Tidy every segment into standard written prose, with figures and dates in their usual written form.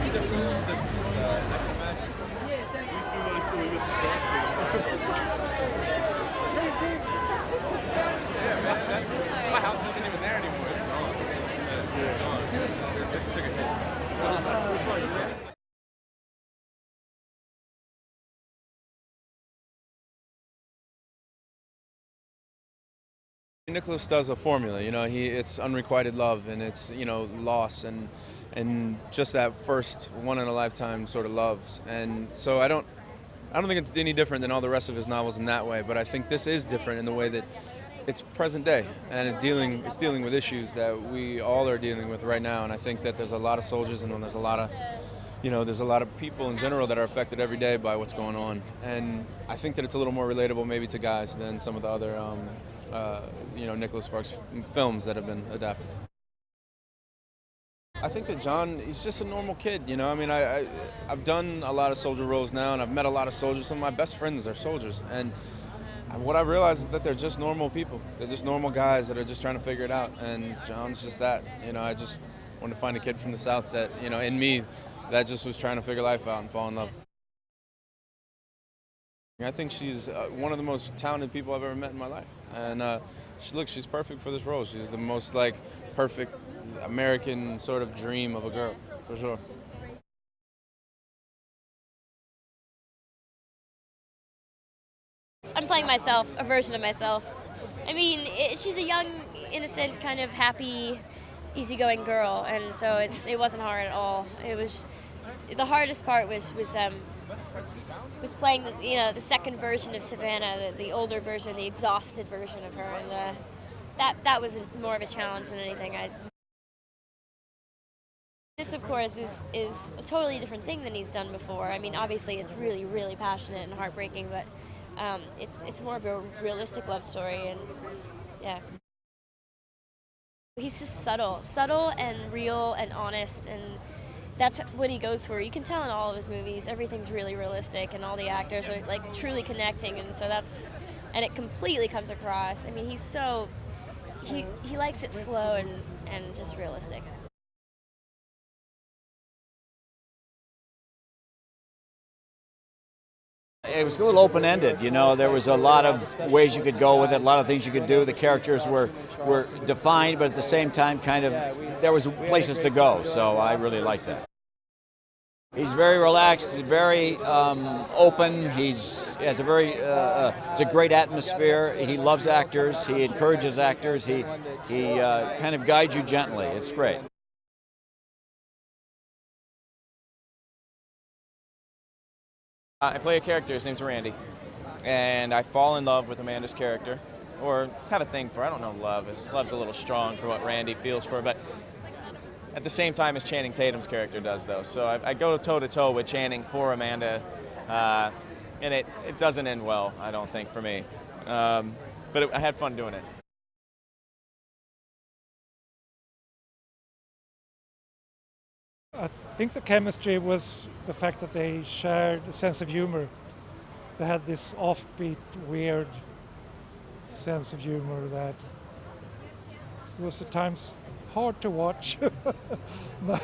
My house isn't even there anymore. It's gone. It's gone. It took a hit. Nicholas does a formula, you know. It's unrequited love, and it's, you know, loss, and just that first one in a lifetime sort of loves. And so I don't think it's any different than all the rest of his novels in that way. But I think this is different in the way that it's present day, and it's dealing with issues that we all are dealing with right now. And I think that there's a lot of soldiers, and there's a lot of, you know, there's a lot of people in general that are affected every day by what's going on. And I think that it's a little more relatable maybe to guys than some of the other, you know, Nicholas Sparks films that have been adapted. I think that John, he's just a normal kid, you know. I mean, I've done a lot of soldier roles now, and I've met a lot of soldiers. Some of my best friends are soldiers. And what I realized is that they're just normal people. They're just normal guys that are just trying to figure it out. And John's just that. You know, I just wanted to find a kid from the South that, you know, in me, that just was trying to figure life out and fall in love. I think she's one of the most talented people I've ever met in my life. And she's perfect for this role. She's the most, like, perfect American sort of dream of a girl, for sure. I'm playing myself, a version of myself. I mean, she's a young, innocent, kind of happy, easygoing girl, and so it wasn't hard at all. It was the hardest part was playing the second version of Savannah, the older version, the exhausted version of her, and that was more of a challenge than anything. This, of course, is a totally different thing than he's done before. I mean, obviously, it's really, really passionate and heartbreaking, but it's more of a realistic love story, and yeah. He's just subtle and real and honest, and that's what he goes for. You can tell in all of his movies, everything's really realistic, and all the actors are like truly connecting, and so and it completely comes across. I mean, he likes it slow and just realistic. It was a little open-ended, you know. There was a lot of ways you could go with it, a lot of things you could do. The characters were defined, but at the same time, kind of, there was places to go. So I really liked that. He's very relaxed, very open. He has a very, it's a great atmosphere. He loves actors. He encourages actors. He kind of guides you gently. It's great. I play a character, his name's Randy, and I fall in love with Amanda's character, or have a thing for, I don't know love, love's a little strong for what Randy feels for, but at the same time as Channing Tatum's character does, though. So I go toe-to-toe with Channing for Amanda, and it doesn't end well, I don't think, for me. But I had fun doing it. I think the chemistry was the fact that they shared a sense of humor. They had this offbeat, weird sense of humor that was at times hard to watch. But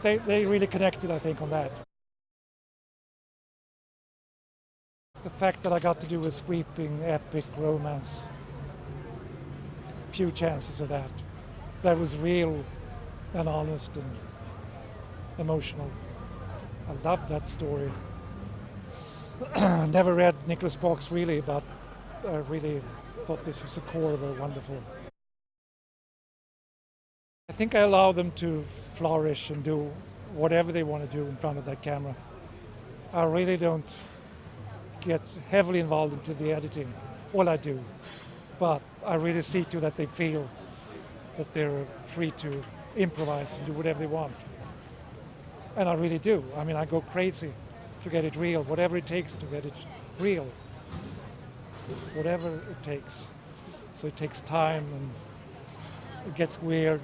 they really connected, I think, on that. The fact that I got to do a sweeping, epic romance, few chances of that. That was real and honest and emotional. I loved that story. Never read Nicholas Sparks really, but I really thought this was the core of a wonderful. I think I allow them to flourish and do whatever they want to do in front of that camera. I really don't get heavily involved into the editing. Well, I do, but I really see to that they feel that they're free to improvise and do whatever they want. And I really do. I mean, I go crazy to get it real, whatever it takes to get it real. Whatever it takes. So it takes time and it gets weird,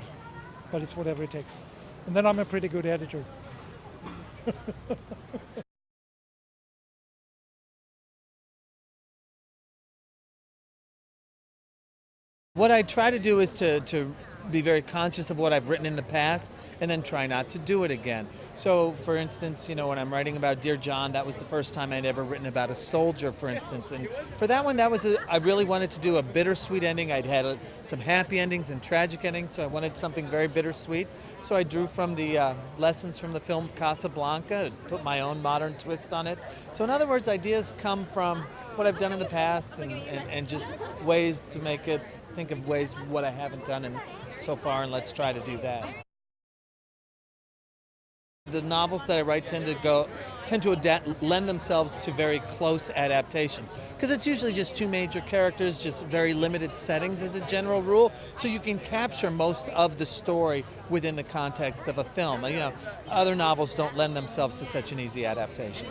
but it's whatever it takes. And then I'm a pretty good editor. What I try to do is to be very conscious of what I've written in the past and then try not to do it again. So, for instance, when I'm writing about Dear John, that was the first time I'd ever written about a soldier, for instance. And for that one, I really wanted to do a bittersweet ending. I'd had some happy endings and tragic endings, so I wanted something very bittersweet. So I drew from the lessons from the film Casablanca, put my own modern twist on it. So in other words, ideas come from what I've done in the past and just ways to make it, think of ways what I haven't done so far, and let's try to do that. The novels that I write tend to lend themselves to very close adaptations, because it's usually just two major characters, just very limited settings as a general rule, so you can capture most of the story within the context of a film. Other novels don't lend themselves to such an easy adaptation.